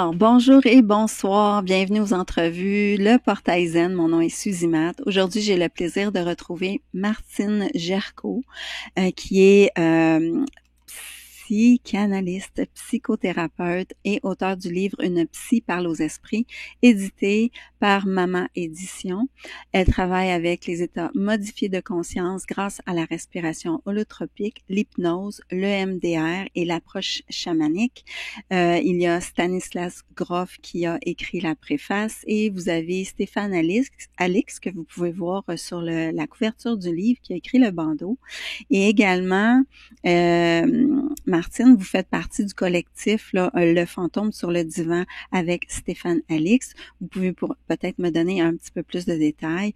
Alors, bonjour et bonsoir, bienvenue aux entrevues Le Portail Zen. Mon nom est Suzy Matt. Aujourd'hui, j'ai le plaisir de retrouver Martine Gerco, qui est psychanalyste, psychothérapeute et auteure du livre Une psy parle aux esprits, édité par Maman Édition. Elle travaille avec les états modifiés de conscience grâce à la respiration holotropique, l'hypnose, l'EMDR et l'approche chamanique. Il y a Stanislas Grof qui a écrit la préface et vous avez Stéphane Alix que vous pouvez voir sur la couverture du livre qui a écrit le bandeau. Et également, Martine, vous faites partie du collectif là, Le Fantôme sur le divan avec Stéphane Alix. Vous pouvez peut-être me donner un petit peu plus de détails.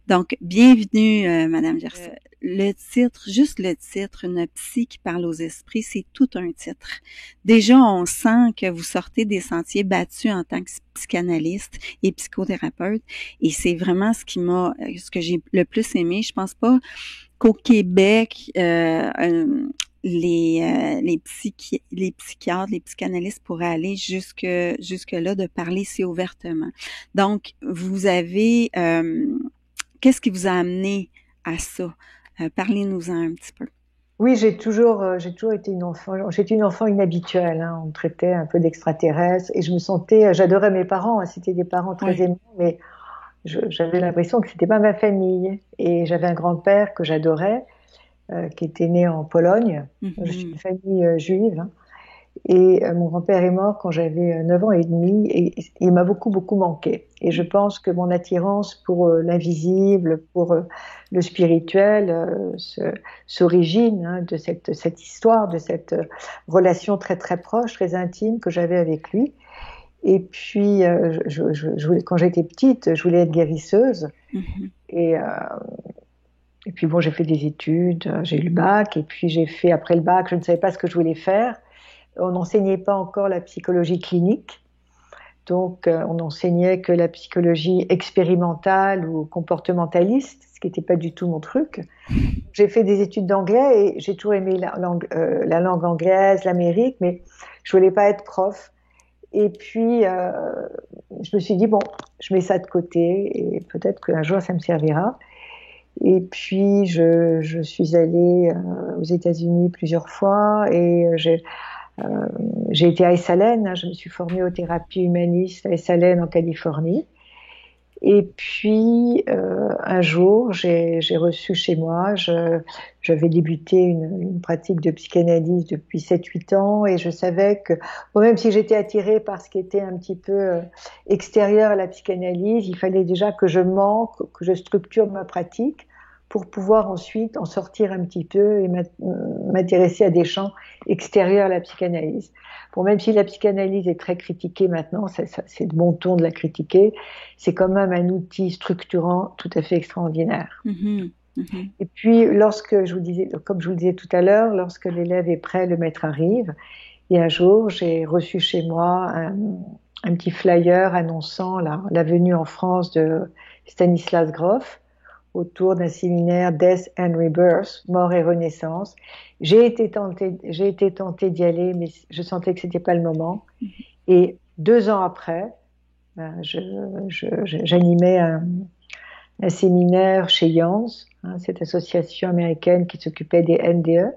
Donc, bienvenue, Madame Gerson. Le titre, juste le titre, Une psy qui parle aux esprits, c'est tout un titre. Déjà, on sent que vous sortez des sentiers battus en tant que psychanalyste et psychothérapeute, et c'est vraiment ce que j'ai le plus aimé. Je pense pas qu'au Québec, les psychiatres, les psychanalystes pourraient aller jusque là de parler si ouvertement. Donc, vous avez, qu'est-ce qui vous a amené à ça? Parlez-nous-en un petit peu. Oui, j'ai toujours été une enfant. J'étais une enfant inhabituelle. Hein. On me traitait un peu d'extraterrestre et je me sentais. J'adorais mes parents. Hein. C'était des parents très Oui. aimants, mais j'avais l'impression que c'était pas ma famille. Et j'avais un grand-père que j'adorais, qui était né en Pologne. Je suis Mm-hmm. de famille juive. Hein. Et mon grand-père est mort quand j'avais 9 ans et demi et il m'a beaucoup, beaucoup manqué. Et je pense que mon attirance pour l'invisible, pour le spirituel, s'origine hein, de cette histoire, de cette relation très, très proche, très intime que j'avais avec lui. Et puis, quand j'étais petite, je voulais être guérisseuse. Mm-hmm. Et, euh, et puis bon, j'ai fait des études, j'ai eu le bac, et puis j'ai fait, après le bac, je ne savais pas ce que je voulais faire. On n'enseignait pas encore la psychologie clinique, donc on n'enseignait que la psychologie expérimentale ou comportementaliste, ce qui n'était pas du tout mon truc. J'ai fait des études d'anglais et j'ai toujours aimé la langue anglaise, l'Amérique, mais je voulais pas être prof. Et puis je me suis dit bon, je mets ça de côté et peut-être qu'un jour ça me servira. Et puis je suis allée aux États-Unis plusieurs fois et j'ai été à Esalen, hein, je me suis formée aux thérapies humanistes à Esalen en Californie. Et puis un jour, j'ai reçu chez moi, j'avais débuté une pratique de psychanalyse depuis 7-8 ans et je savais que, bon, même si j'étais attirée par ce qui était un petit peu extérieur à la psychanalyse, il fallait déjà que je manque, que je structure ma pratique pour pouvoir ensuite en sortir un petit peu et m'intéresser à des champs extérieurs à la psychanalyse. Bon, même si la psychanalyse est très critiquée maintenant, c'est de bon ton de la critiquer, c'est quand même un outil structurant tout à fait extraordinaire. Mm-hmm. Mm-hmm. Et puis, lorsque je vous disais, comme je vous le disais tout à l'heure, lorsque l'élève est prêt, le maître arrive. Et un jour, j'ai reçu chez moi un petit flyer annonçant la venue en France de Stanislas Grof autour d'un séminaire Death and Rebirth, mort et renaissance. J'ai été tentée d'y aller, mais je sentais que c'était pas le moment. Et 2 ans après, j'animais un séminaire chez Jans, hein, cette association américaine qui s'occupait des NDE,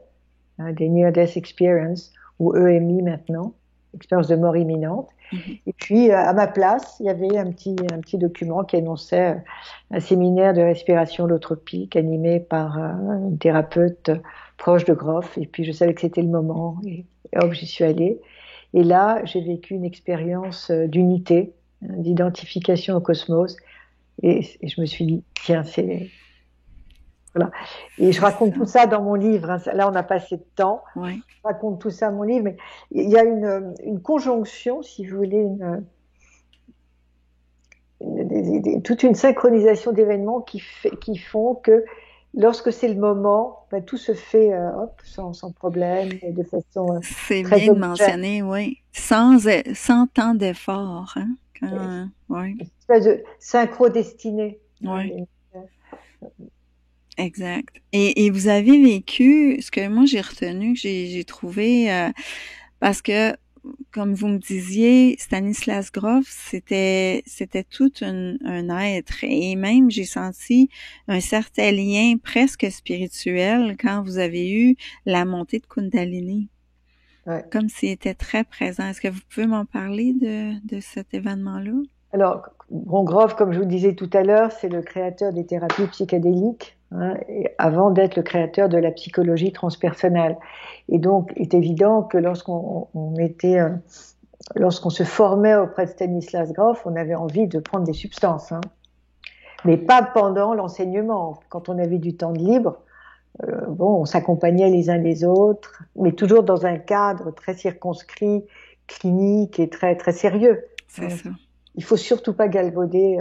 hein, des Near Death Experience, ou EMI maintenant, expérience de mort imminente. Mm-hmm. Et puis, à ma place, il y avait un petit document qui annonçait un séminaire de respiration holotropique animé par une thérapeute proche de Grof. Et puis, je savais que c'était le moment. Et hop, j'y suis allée. Et là, j'ai vécu une expérience d'unité, d'identification au cosmos. Et je me suis dit, tiens, c'est... Voilà. Et je C'est raconte ça. tout ça dans mon livre. Hein. Là, on n'a pas assez de temps. Oui. Je raconte tout ça dans mon livre. Mais il y a une conjonction, si vous voulez, toute une synchronisation d'événements qui font que lorsque c'est le moment, ben, tout se fait hop, sans problème et de façon C'est très bien de homogène. mentionner, oui. Sans tant d'effort, hein. Oui, Une espèce de synchro-destinée. Hein, oui. Exact. Et vous avez vécu, ce que moi j'ai retenu, que j'ai trouvé, parce que comme vous me disiez, Stanislas Grof, c'était tout un être. Et même, j'ai senti un certain lien presque spirituel quand vous avez eu la montée de Kundalini. Ouais. Comme s'il était très présent. Est-ce que vous pouvez m'en parler de cet événement-là? Alors, Grof, comme je vous disais tout à l'heure, c'est le créateur des thérapies psychédéliques, hein, avant d'être le créateur de la psychologie transpersonnelle. Et donc, il est évident que lorsqu'on se formait auprès de Stanislas Grof, on avait envie de prendre des substances, hein. Mais pas pendant l'enseignement. Quand on avait du temps de libre, on s'accompagnait les uns les autres, mais toujours dans un cadre très circonscrit, clinique et très, très sérieux. C'est ça. Il faut surtout pas galvauder,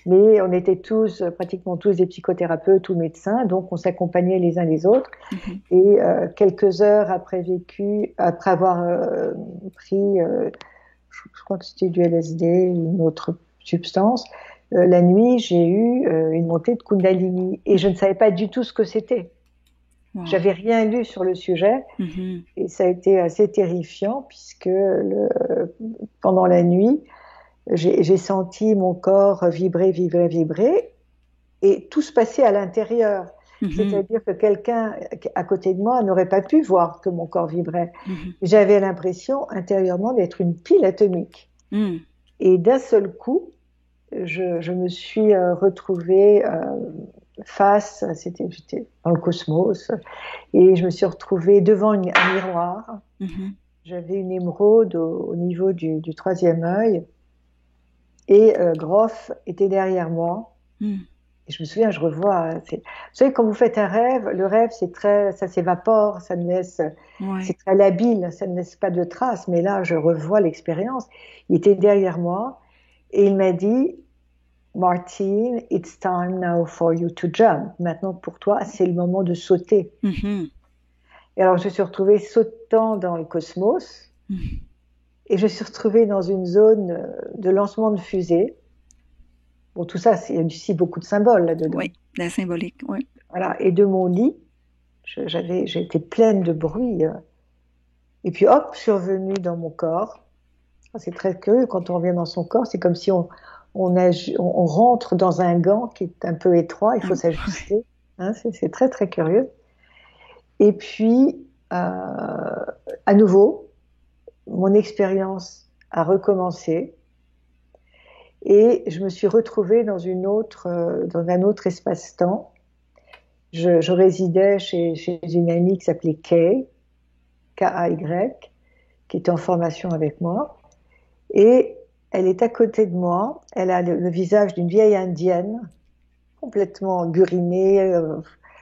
mais on était tous, pratiquement tous des psychothérapeutes ou médecins, donc on s'accompagnait les uns les autres. Mm-hmm. Et quelques heures après avoir pris, je crois que c'était du LSD, une autre substance, la nuit, j'ai eu une montée de Kundalini et je ne savais pas du tout ce que c'était. Wow. J'avais rien lu sur le sujet, mm-hmm. Et ça a été assez terrifiant puisque pendant la nuit, j'ai senti mon corps vibrer, et tout se passait à l'intérieur. Mm-hmm. C'est-à-dire que quelqu'un à côté de moi n'aurait pas pu voir que mon corps vibrait. Mm-hmm. J'avais l'impression intérieurement d'être une pile atomique. Mm. Et d'un seul coup, je me suis retrouvée j'étais dans le cosmos, et je me suis retrouvée devant un miroir. Mm-hmm. J'avais une émeraude au niveau du troisième œil. Et Grof était derrière moi. Mm. Et je me souviens, je revois. Vous savez, quand vous faites un rêve, le rêve, ça s'évapore, ça ne laisse, ouais. C'est très labile, ça ne laisse pas de traces. Mais là, je revois l'expérience. Il était derrière moi et il m'a dit, Martine, it's time now for you to jump. Maintenant, pour toi, c'est le moment de sauter. Mm-hmm. Et alors, je me suis retrouvée sautant dans le cosmos. Mm-hmm. Et je me suis retrouvée dans une zone de lancement de fusée. Bon, tout ça, il y a aussi beaucoup de symboles là-dedans. Oui, la symbolique, oui. Voilà. Et de mon lit, j'étais pleine de bruit. Et puis, hop, je suis revenue dans mon corps. C'est très curieux, quand on revient dans son corps, c'est comme si on rentre dans un gant qui est un peu étroit, il faut s'ajuster. Hein, c'est très, très curieux. Et puis, à nouveau, mon expérience a recommencé et je me suis retrouvée dans un autre espace-temps. Je résidais chez une amie qui s'appelait Kay, K-A-Y, qui était en formation avec moi. Et elle est à côté de moi. Elle a le visage d'une vieille indienne, complètement gurinée,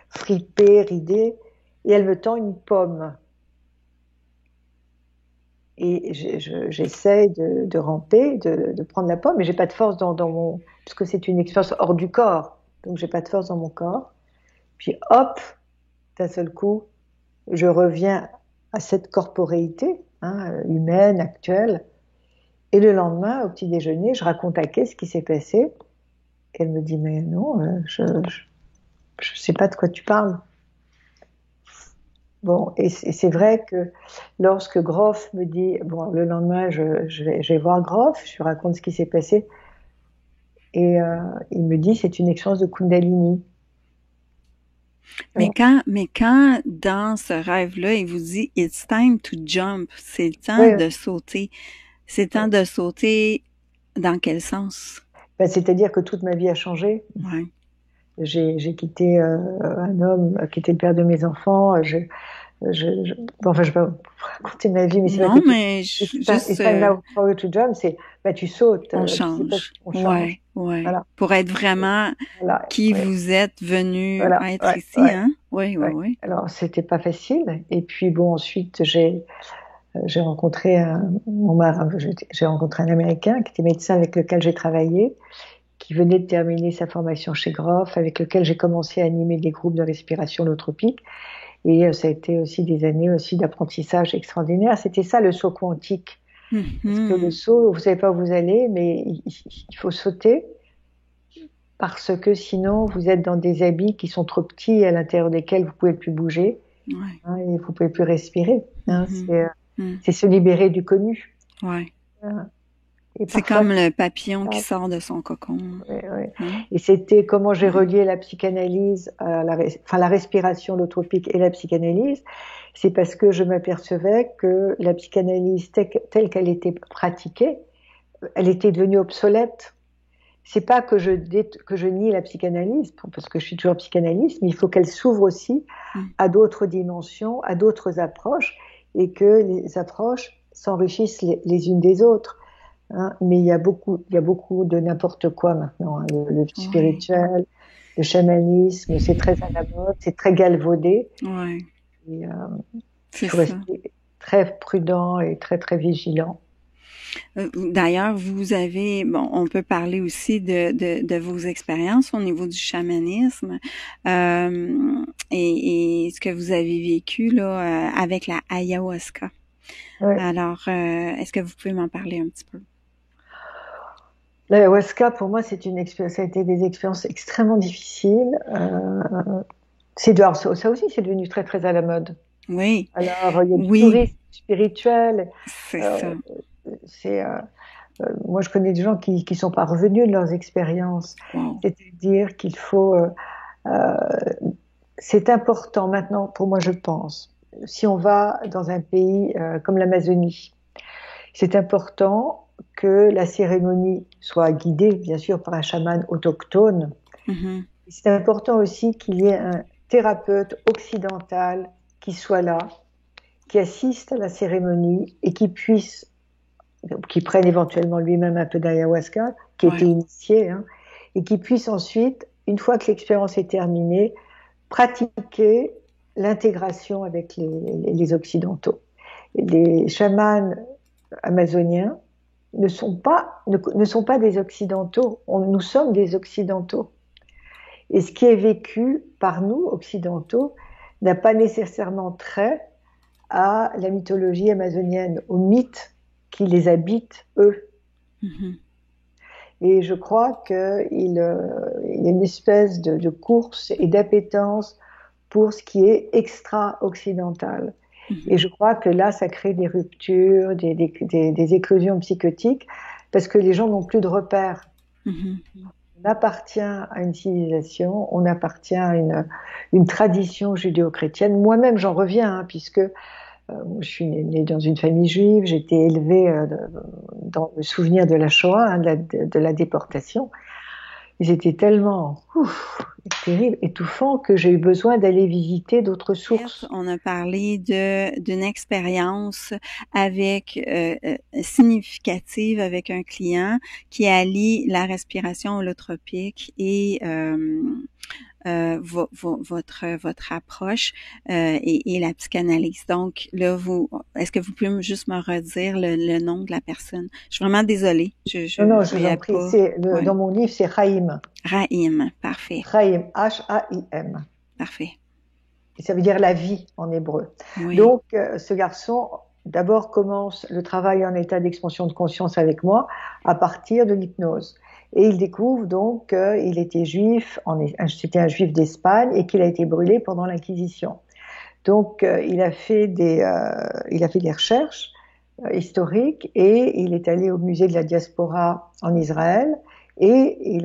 fripée, ridée. Et elle me tend une pomme. Et j'essaie de ramper, de prendre la pomme, mais j'ai pas de force dans mon, parce que c'est une expérience hors du corps, donc j'ai pas de force dans mon corps. Puis hop, d'un seul coup, je reviens à cette corporéité, hein, humaine, actuelle. Et le lendemain, au petit déjeuner, je raconte à Kay ce qui s'est passé. Et elle me dit, mais non, je sais pas de quoi tu parles. Bon, et c'est vrai que lorsque Grof me dit, bon, le lendemain, je vais voir Grof, je lui raconte ce qui s'est passé, et il me dit, c'est une expérience de Kundalini. Mais quand dans ce rêve-là, il vous dit, it's time to jump, c'est le temps de sauter. C'est le temps de sauter dans quel sens? Ben, c'est-à-dire que toute ma vie a changé. Ouais. J'ai quitté un homme qui était le père de mes enfants. Je vais pas raconter ma vie, mais c'est non, mais juste now for you to jump, c'est tu sautes. On change. Ouais. Voilà. Pour être vraiment qui vous êtes venu être ici, hein? Oui. Alors c'était pas facile. Et puis bon, ensuite j'ai rencontré j'ai rencontré un Américain qui était médecin avec lequel j'ai travaillé, qui venait de terminer sa formation chez Grof, avec lequel j'ai commencé à animer des groupes de respiration holotropique. Et ça a été aussi des années aussi d'apprentissage extraordinaire. C'était ça le saut quantique. Mm-hmm. Parce que le saut, vous savez pas où vous allez, mais il faut sauter parce que sinon vous êtes dans des habits qui sont trop petits à l'intérieur desquels vous pouvez plus bouger, hein, et vous pouvez plus respirer. Hein, c'est se libérer du connu. Ouais. Et C'est parfois, comme le papillon qui sort de son cocon. ouais, ouais. Hein? Et c'était comment j'ai relié la psychanalyse à la respiration holotropique et la psychanalyse. C'est parce que je m'apercevais que la psychanalyse telle qu'elle était pratiquée, elle était devenue obsolète. C'est pas que je nie la psychanalyse, parce que je suis toujours psychanalyste, mais il faut qu'elle s'ouvre aussi à d'autres dimensions, à d'autres approches, et que les approches s'enrichissent les unes des autres. Hein. Mais il y a beaucoup de n'importe quoi maintenant. Hein. Le Ouais. spirituel, le chamanisme, c'est très à la mode, c'est très galvaudé. Ouais. Et, il C'est faut ça. rester très prudent et très très vigilant. D'ailleurs, vous avez, bon, on peut parler aussi de vos expériences au niveau du chamanisme et ce que vous avez vécu là avec la ayahuasca. Ouais. Alors, est-ce que vous pouvez m'en parler un petit peu? L'ayahuasca, pour moi, ça a été des expériences extrêmement difficiles. Ça aussi, c'est devenu très très à la mode. Oui, Alors, il y a du oui, tourisme spirituel. c'est Euh, ça. c'est Moi, je connais des gens qui sont pas revenus de leurs expériences. Wow. C'est-à-dire qu'il faut, euh, c'est important maintenant pour moi, je pense. Si on va dans un pays comme l'Amazonie, c'est important que la cérémonie soit guidée, bien sûr, par un chaman autochtone. Mhm. C'est important aussi qu'il y ait un thérapeute occidental qui soit là, qui assiste à la cérémonie et qui prenne éventuellement lui-même un peu d'ayahuasca, qui était Ouais. initié, hein, et qui puisse ensuite, une fois que l'expérience est terminée, pratiquer l'intégration avec les Occidentaux. Les chamans amazoniens ne sont pas des Occidentaux, nous sommes des Occidentaux. Et ce qui est vécu par nous, Occidentaux, n'a pas nécessairement trait à la mythologie amazonienne, aux mythes qui les habitent, eux. Mhm. Et je crois qu'il y a une espèce de course et d'appétence pour ce qui est extra-occidental. Et Mhm. je crois que là, ça crée des ruptures, des éclosions psychotiques, parce que les gens n'ont plus de repères. Mhm. On appartient à une civilisation, on appartient à une tradition judéo-chrétienne. Moi-même, j'en reviens, hein, puisque je suis née dans une famille juive, j'ai été élevée dans le souvenir de la Shoah, hein, de la déportation. Ils étaient tellement terribles, étouffants, que j'ai eu besoin d'aller visiter d'autres sources. On a parlé d'une expérience avec significative avec un client qui allie la respiration holotropique et votre approche et la psychanalyse. Donc là, est-ce que vous pouvez juste me redire le nom de la personne? Je suis vraiment désolée, Non, non, je vous en voyais prie. pas. Ouais. Dans mon livre, c'est Chaim. Raïm, parfait, Chaim, H-A-I-M. parfait. Et ça veut dire la vie en hébreu. Oui. Donc, ce garçon, d'abord, commence le travail en état d'expansion de conscience avec moi à partir de l'hypnose. Et il découvre donc qu'il était juif, c'était un juif d'Espagne et qu'il a été brûlé pendant l'Inquisition. Donc, il a fait des recherches historiques et il est allé au musée de la diaspora en Israël et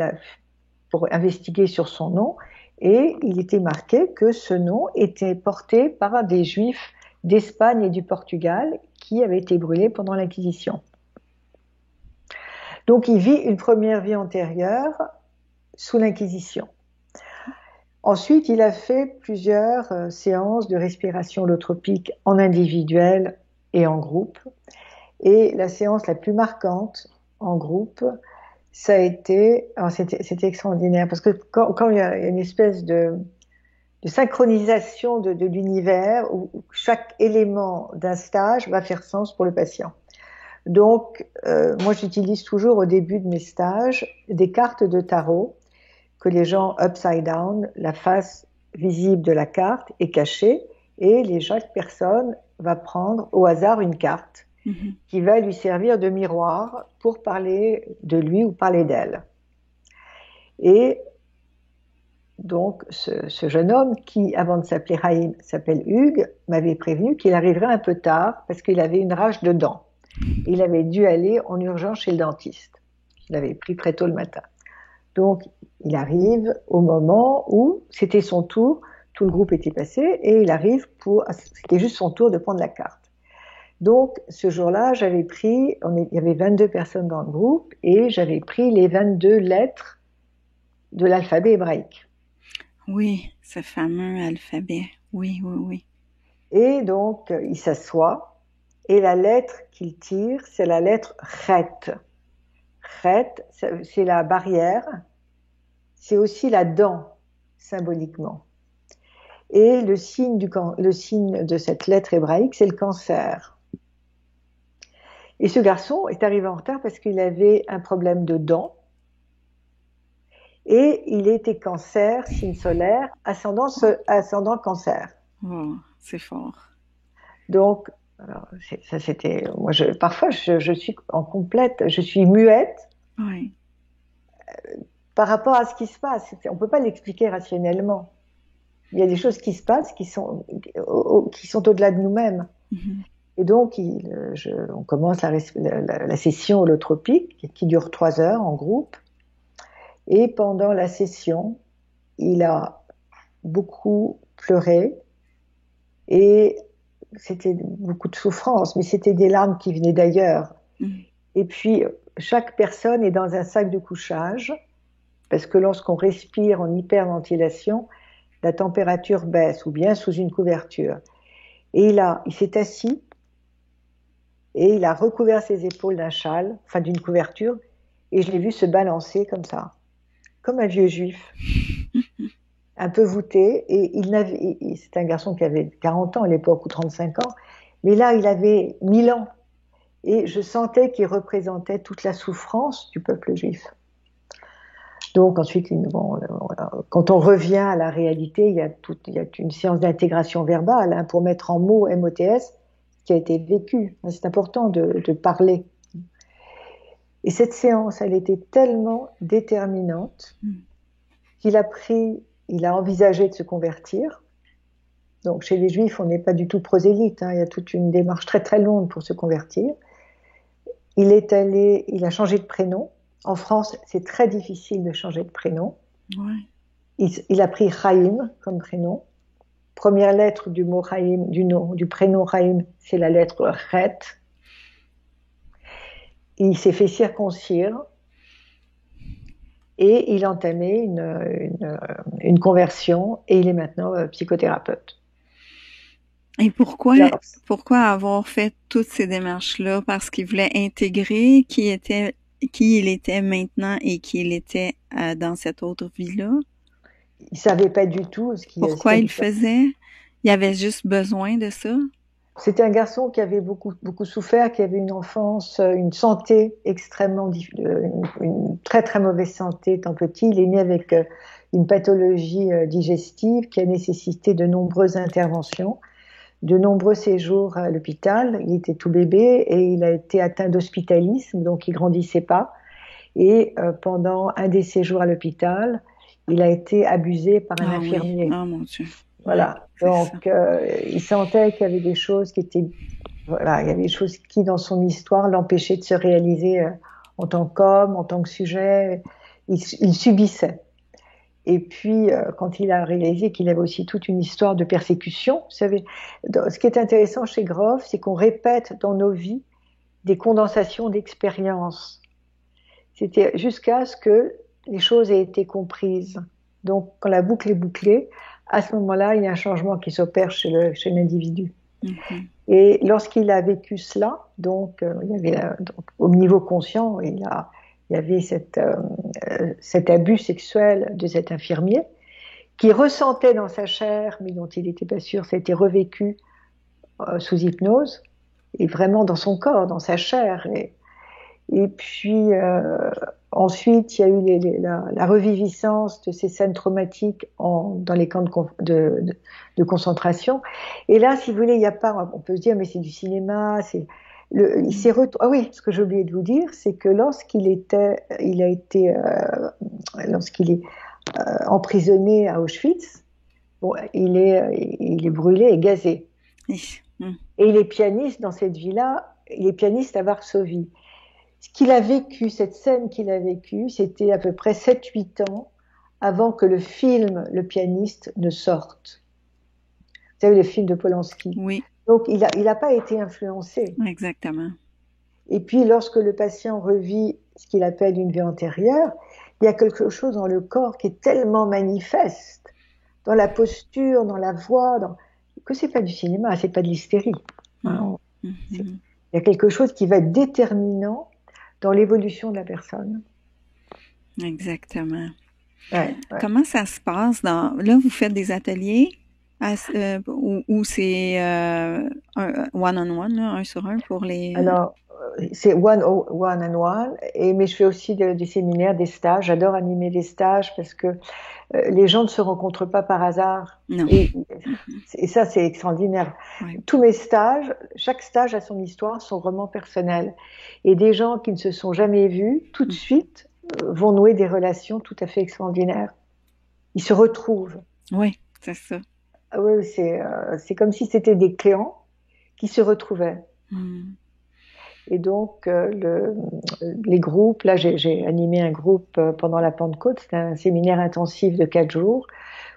pour investiguer sur son nom, et il était marqué que ce nom était porté par des juifs d'Espagne et du Portugal qui avaient été brûlés pendant l'Inquisition. Donc il vit une première vie antérieure sous l'Inquisition. Ensuite, il a fait plusieurs séances de respiration holotropique en individuel et en groupe. Et la séance la plus marquante en groupe, ça a été, c'était extraordinaire parce que quand il y a une espèce de synchronisation de l'univers où chaque élément d'un stage va faire sens pour le patient. Donc, moi, j'utilise toujours au début de mes stages des cartes de tarot que les gens upside down, la face visible de la carte est cachée et chaque personne va prendre au hasard une carte qui va lui servir de miroir pour parler de lui ou parler d'elle. Et donc, ce jeune homme qui, avant de s'appeler Haïm, s'appelle Hugues, m'avait prévenu qu'il arriverait un peu tard parce qu'il avait une rage de dents. Il avait dû aller en urgence chez le dentiste. Il avait pris très tôt le matin. Donc, il arrive au moment où c'était son tour, tout le groupe était passé, et il arrive c'était juste son tour de prendre la carte. Donc, ce jour-là, il y avait 22 personnes dans le groupe, et j'avais pris les 22 lettres de l'alphabet hébraïque. Oui, ce fameux alphabet. Oui, oui, oui. Et donc, il s'assoit, et la lettre qu'il tire, c'est la lettre Chet. Chet, c'est la barrière, c'est aussi la dent, symboliquement. Et le signe de cette lettre hébraïque, c'est le cancer. Et ce garçon est arrivé en retard parce qu'il avait un problème de dents. Et il était cancer, signe solaire, ascendant cancer. Oh, c'est fort. Donc, alors, ça c'était. Parfois, je suis muette. Oui. Par rapport à ce qui se passe. On ne peut pas l'expliquer rationnellement. Il y a des choses qui se passent qui sont au-delà de nous-mêmes. Mm-hmm. Et donc, on commence la session holotropique qui dure 3 heures en groupe. Et pendant la session, il a beaucoup pleuré et c'était beaucoup de souffrance, mais c'était des larmes qui venaient d'ailleurs. Mm. Et puis, chaque personne est dans un sac de couchage parce que lorsqu'on respire en hyperventilation, la température baisse ou bien sous une couverture. Et il s'est assis et il a recouvert ses épaules d'un châle, enfin d'une couverture, et je l'ai vu se balancer comme ça, comme un vieux juif, un peu voûté. Et c'est un garçon qui avait 40 ans à l'époque, ou 35 ans, mais là, il avait 1000 ans. Et je sentais qu'il représentait toute la souffrance du peuple juif. Donc ensuite, quand on revient à la réalité, il y a une séance d'intégration verbale pour mettre en mots MOTS qui a été vécu. C'est important de parler. Et cette séance, elle était tellement déterminante qu'il il a envisagé de se convertir. Donc chez les Juifs, on n'est pas du tout prosélyte. Il y a toute une démarche très très longue pour se convertir. Il a changé de prénom. En France, c'est très difficile de changer de prénom. Ouais. Il a pris Chaim comme prénom. Première lettre du mot Chaim, du prénom Chaim, c'est la lettre Chet. Il s'est fait circoncire et il a entamé une conversion et il est maintenant psychothérapeute. Et pourquoi avoir fait toutes ces démarches-là? Parce qu'il voulait intégrer qui il était maintenant et qui il était dans cette autre vie-là? Il savait pas du tout pourquoi il faisait. Il avait juste besoin de ça? C'était un garçon qui avait beaucoup, beaucoup souffert, qui avait une enfance, une santé extrêmement une très très mauvaise santé étant petit. Il est né avec une pathologie digestive qui a nécessité de nombreuses interventions, de nombreux séjours à l'hôpital. Il était tout bébé et il a été atteint d'hospitalisme, donc il grandissait pas. Et pendant un des séjours à l'hôpital, il a été abusé par un infirmier. Oui. Oh mon Dieu. Voilà. Donc, il sentait qu'il y avait des choses il y avait des choses qui, dans son histoire, l'empêchaient de se réaliser en tant qu'homme, en tant que sujet. Il subissait. Et puis, quand il a réalisé qu'il avait aussi toute une histoire de persécution, vous savez, ce qui est intéressant chez Grof, c'est qu'on répète dans nos vies des condensations d'expériences. C'était jusqu'à ce que les choses aient été comprises. Donc, quand la boucle est bouclée, à ce moment-là, il y a un changement qui s'opère chez l'individu. Mm-hmm. Et lorsqu'il a vécu cela, donc, au niveau conscient, il y avait cet abus sexuel de cet infirmier qui ressentait dans sa chair, mais dont il n'était pas sûr, c'était revécu sous hypnose, et vraiment dans son corps, dans sa chair. Et puis, ensuite, il y a eu la reviviscence de ces scènes traumatiques dans les camps de concentration. Et là, si vous voulez, il n'y a pas, on peut se dire, mais c'est du cinéma, ah oui, ce que j'ai oublié de vous dire, c'est que lorsqu'il est emprisonné à Auschwitz, bon, il est brûlé et gazé. Et il est pianiste dans cette ville-là, il est pianiste à Varsovie. Ce qu'il a vécu, cette scène qu'il a vécue, c'était à peu près 7-8 ans avant que le film Le pianiste ne sorte. Vous savez, le film de Polanski. Oui, Donc, il a pas été influencé. exactement. Et puis, lorsque le patient revit ce qu'il appelle une vie antérieure, il y a quelque chose dans le corps qui est tellement manifeste, dans la posture, dans la voix, que c'est pas du cinéma, c'est pas de l'hystérie. Hein. Il y a quelque chose qui va être déterminant dans l'évolution de la personne. Exactement. Ouais. Comment ça se passe là, vous faites des ateliers où c'est one-on-one, là, un sur un pour les... Alors, c'est one and one, mais je fais aussi des séminaires, des stages. J'adore animer des stages parce que les gens ne se rencontrent pas par hasard. Non. Et ça, c'est extraordinaire. Ouais. Tous mes stages, chaque stage a son histoire, son roman personnel. Et des gens qui ne se sont jamais vus, tout de suite, vont nouer des relations tout à fait extraordinaires. Ils se retrouvent. Oui, c'est ça. Oui, c'est comme si c'était des clients qui se retrouvaient. Et donc, les groupes, là, j'ai animé un groupe pendant la Pentecôte, c'était un séminaire intensif de 4 jours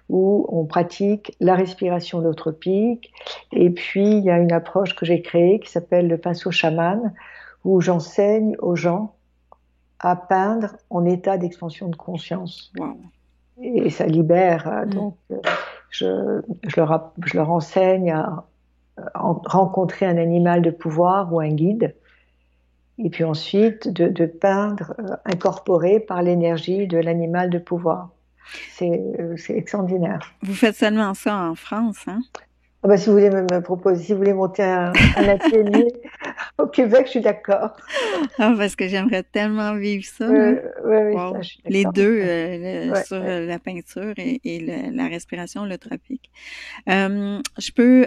où on pratique la respiration holotropique. Et puis, il y a une approche que j'ai créée qui s'appelle le pinceau chaman, où j'enseigne aux gens à peindre en état d'expansion de conscience. Wow. Et ça libère. Donc, je leur enseigne à rencontrer un animal de pouvoir ou un guide. Et puis ensuite, de peindre incorporé par l'énergie de l'animal de pouvoir. C'est extraordinaire. Vous faites seulement ça en France, hein? Ah bah, si vous voulez me proposer, si vous voulez monter un atelier au Québec, je suis d'accord. Ah, parce que j'aimerais tellement vivre ça. Oui, wow. Ça, je suis d'accord. Les deux, sur la peinture et la respiration holotropique. Je peux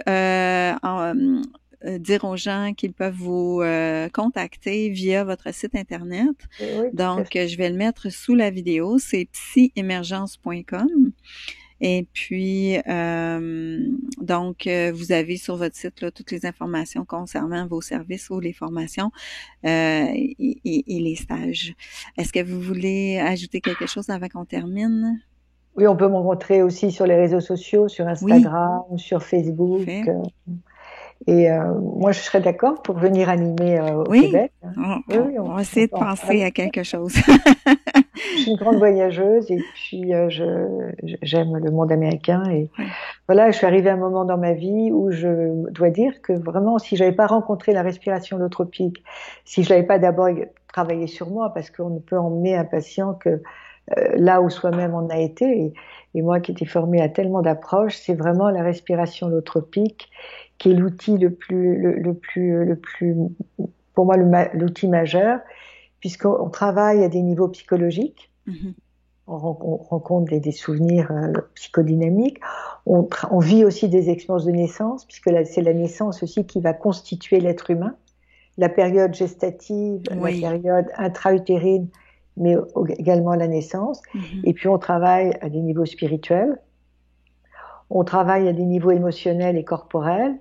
dire aux gens qu'ils peuvent vous contacter via votre site internet. Oui, donc, je vais le mettre sous la vidéo. C'est psyemergence.com. Et puis, donc, vous avez sur votre site là, toutes les informations concernant vos services ou les formations et les stages. Est-ce que vous voulez ajouter quelque chose avant qu'on termine? Oui, on peut me rencontrer aussi sur les réseaux sociaux, sur Instagram, sur Facebook. Et moi, je serais d'accord pour venir animer au Québec. On va essayer de penser à quelque chose. Je suis une grande voyageuse et puis j'aime le monde américain. Et voilà, je suis arrivée à un moment dans ma vie où je dois dire que vraiment, si j'avais pas rencontré la respiration holotropique, si je l'avais pas d'abord travaillé sur moi, parce qu'on ne peut emmener un patient que là où soi-même on a été. Et moi qui étais formée à tellement d'approches, c'est vraiment la respiration holotropique qui est l'outil le plus, pour moi, l'outil majeur, puisqu'on travaille à des niveaux psychologiques. On rencontre des souvenirs psychodynamiques. On vit aussi des expériences de naissance, puisque c'est la naissance aussi qui va constituer l'être humain. La période gestative, la période intra-utérine, mais également la naissance. Et puis on travaille à des niveaux spirituels. On travaille à des niveaux émotionnels et corporels,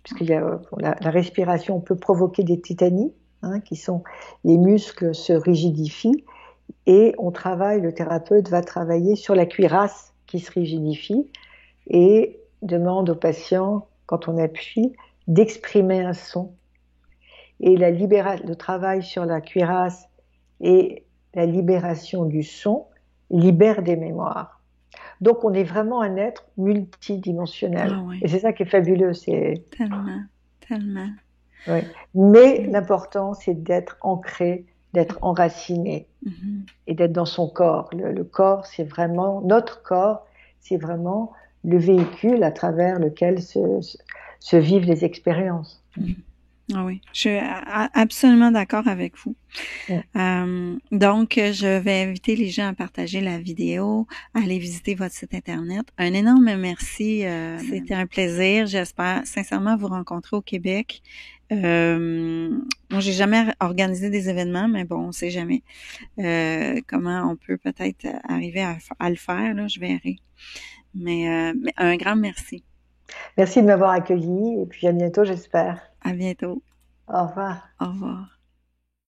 puisque la respiration peut provoquer des tétanies, qui sont les muscles se rigidifient, et le thérapeute va travailler sur la cuirasse qui se rigidifie et demande au patient, quand on appuie, d'exprimer un son. Et le travail sur la cuirasse et la libération du son libère des mémoires. Donc, on est vraiment un être multidimensionnel. Et c'est ça qui est fabuleux. Tellement. Ouais. Mais l'important, c'est d'être ancré, d'être enraciné et d'être dans son corps. Le corps, c'est vraiment, notre corps, c'est vraiment le véhicule à travers lequel se vivent les expériences. Ah oui, je suis absolument d'accord avec vous. Donc, je vais inviter les gens à partager la vidéo, à aller visiter votre site Internet. Un énorme merci. C'était un plaisir. J'espère sincèrement vous rencontrer au Québec. Moi, j'ai jamais organisé des événements, mais bon, on sait jamais comment on peut peut-être arriver à le faire. Là, je verrai. Mais un grand merci. Merci de m'avoir accueilli et puis à bientôt, j'espère. À bientôt. Au revoir. Au revoir.